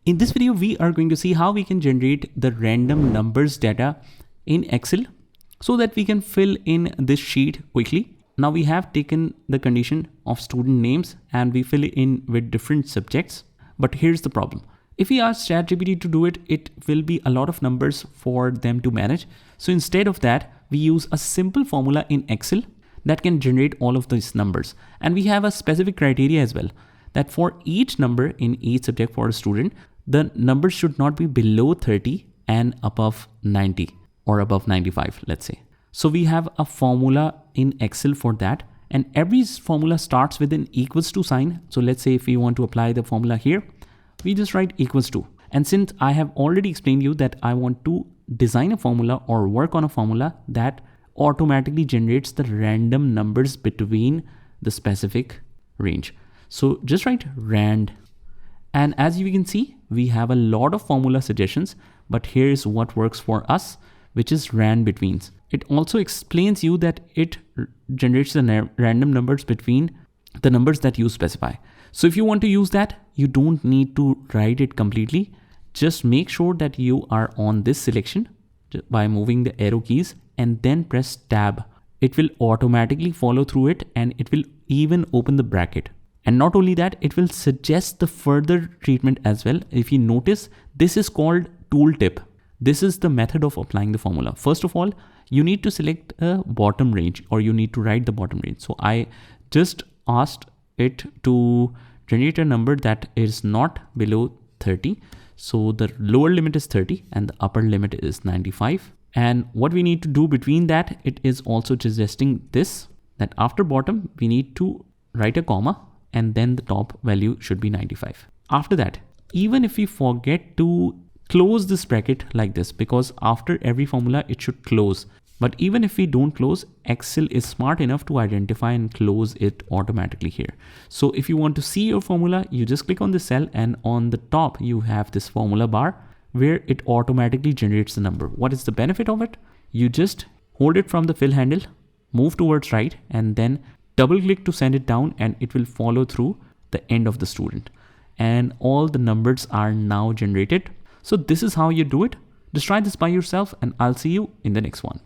In this video, we are going to see how we can generate the random numbers data in Excel so that we can fill in this sheet quickly. Now we have taken the condition of student names and we fill it in with different subjects. But here's the problem. If we ask ChatGPT to do it, it will be a lot of numbers for them to manage. So instead of that, we use a simple formula in Excel that can generate all of these numbers. And we have a specific criteria as well, that for each number in each subject for a student, the numbers should not be below 30 and above 90 or above 95, let's say. So we have a formula in Excel for that. And every formula starts with an equals to sign. So let's say if we want to apply the formula here, we just write equals to. And since I have already explained you that I want to design a formula or work on a formula that automatically generates the random numbers between the specific range. So just write RAND. And as you can see, we have a lot of formula suggestions, but here's what works for us, which is RAND betweens. It also explains you that it generates the random numbers between the numbers that you specify. So if you want to use that, you don't need to write it completely. Just make sure that you are on this selection by moving the arrow keys and then press tab. It will automatically follow through it and it will even open the bracket. And not only that, it will suggest the further treatment as well. If you notice, this is called tooltip. This is the method of applying the formula. First of all, you need to select a bottom range or you need to write the bottom range. So I just asked it to generate a number that is not below 30. So the lower limit is 30 and the upper limit is 95. And what we need to do between that, it is also suggesting this, that after bottom, we need to write a comma and then the top value should be 95. After that, even if we forget to close this bracket like this, because after every formula, it should close. But even if we don't close, Excel is smart enough to identify and close it automatically here. So if you want to see your formula, you just click on the cell and on the top, you have this formula bar where it automatically generates the number. What is the benefit of it? You just hold it from the fill handle, move towards right, and then double click to send it down and it will follow through the end of the student. And all the numbers are now generated. So this is how you do it. Just try this by yourself and I'll see you in the next one.